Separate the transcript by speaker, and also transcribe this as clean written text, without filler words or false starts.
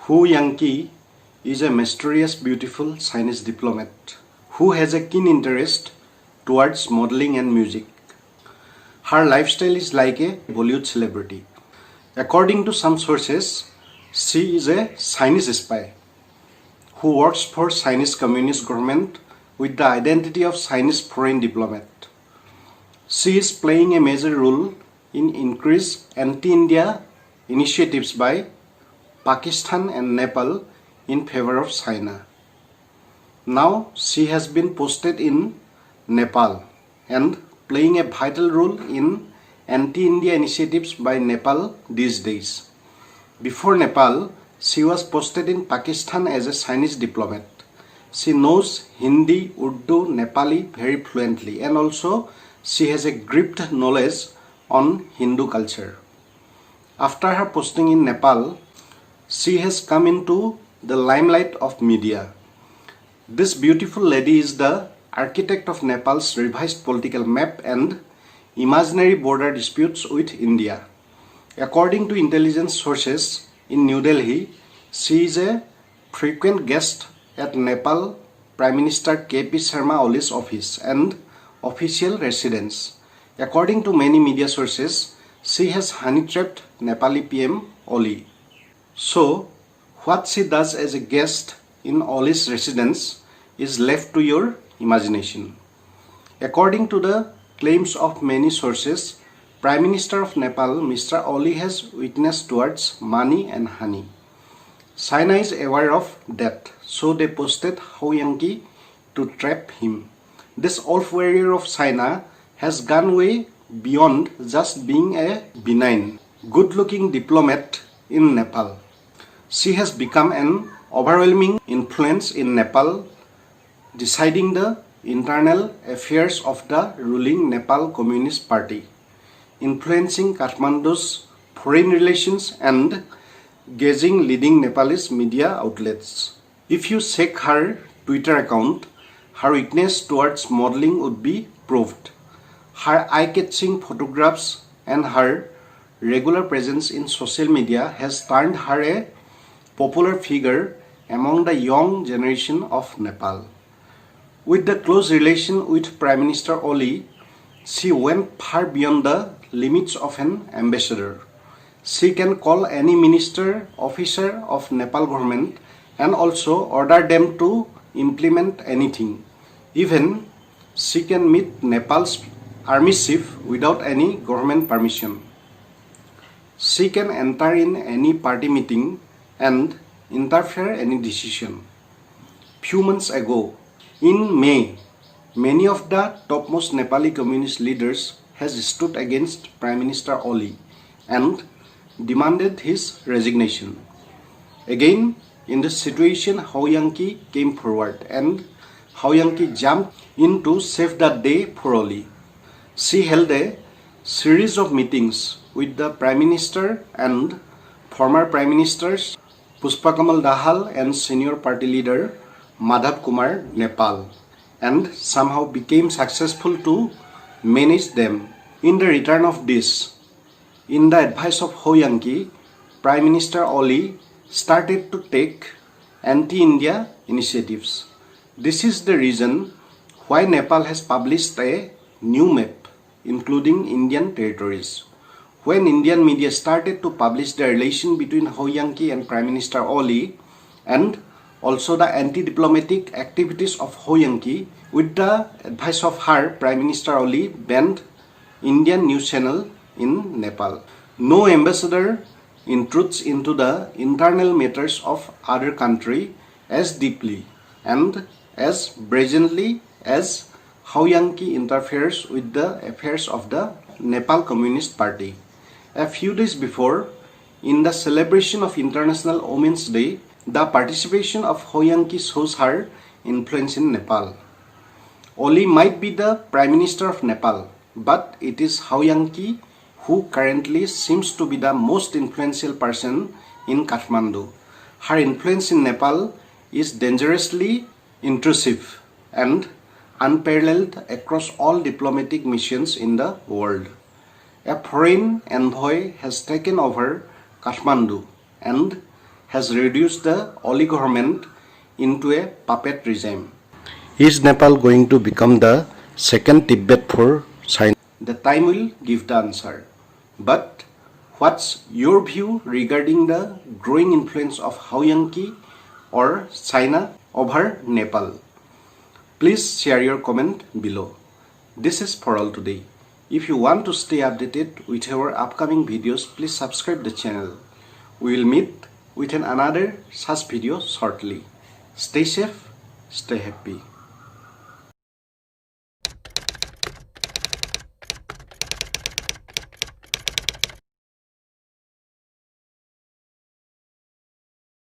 Speaker 1: Hu Yangqi is a mysterious, beautiful Chinese diplomat who has a keen interest towards modeling and music. Her lifestyle is like a Bollywood celebrity. According to some sources, she is a Chinese spy who works for Chinese Communist government with the identity of Chinese foreign diplomat. She is playing a major role in increased anti-India initiatives by Pakistan and Nepal in favor of China. Now she has been posted in Nepal and playing a vital role in anti-India initiatives by Nepal these days. Before Nepal, she was posted in Pakistan as a Chinese diplomat. She knows Hindi, Urdu, Nepali very fluently, and also she has a gripped knowledge on Hindu culture. After her posting in Nepal, she has come into the limelight of media. This beautiful lady is the architect of Nepal's revised political map and imaginary border disputes with India. According to intelligence sources in New Delhi, she is a frequent guest at Nepal Prime Minister K.P. Sharma Oli's office and official residence. According to many media sources, she has honey-trapped Nepali PM Oli. So, what she does as a guest in Oli's residence is left to your imagination. According to the claims of many sources, Prime Minister of Nepal, Mr. Oli, has weakness towards money and honey. China is aware of that, so they posted Hu Yangqi to trap him. This wolf warrior of China has gone way beyond just being a benign, good-looking diplomat in Nepal. She has become an overwhelming influence in Nepal, deciding the internal affairs of the ruling Nepal Communist Party, influencing Kathmandu's foreign relations and gauging leading Nepalese media outlets. If you check her Twitter account, her weakness towards modeling would be proved. Her eye-catching photographs and her regular presence in social media has turned her a popular figure among the young generation of Nepal. With the close relation with Prime Minister Oli, she went far beyond the limits of an ambassador. She can call any minister, officer of Nepal government and also order them to implement anything. Even she can meet Nepal's army chief without any government permission. She can enter in any party meeting and interfere any decision. Few months ago, in May, many of the topmost Nepali communist leaders has stood against Prime Minister Oli and demanded his resignation. Again, in this situation, Hu Yangqi came forward and Hu Yangqi jumped in to save the day for Oli. She held a series of meetings with the Prime Minister and former Prime Ministers Pushpakamal Dahal and senior party leader Madhav Kumar Nepal, and somehow became successful to manage them. In the return of this, in the advice of Hu Yangqi, Prime Minister Oli started to take anti-India initiatives. This is the reason why Nepal has published a new map including Indian territories. When Indian media started to publish the relation between Hu Yangqi and Prime Minister Oli and also the anti-diplomatic activities of Hu Yangqi, with the advice of her, Prime Minister Oli banned Indian news channel in Nepal. No ambassador intrudes into the internal matters of other country as deeply and as brazenly as Hu Yangqi interferes with the affairs of the Nepal Communist Party. A few days before, in the celebration of International Women's Day, the participation of Hu Yangqi shows her influence in Nepal. Oli might be the Prime Minister of Nepal, but it is Hu Yangqi who currently seems to be the most influential person in Kathmandu. Her influence in Nepal is dangerously intrusive and unparalleled across all diplomatic missions in the world. A foreign envoy has taken over Kathmandu and has reduced the oligarchy into a puppet regime. Is Nepal going to become the second Tibet for China? The time will give the answer. But what's your view regarding the growing influence of Haoyangki or China over Nepal? Please share your comment below. This is for all today. If you want to stay updated with our upcoming videos, please subscribe the channel. We will meet with another such video shortly. Stay safe, stay happy.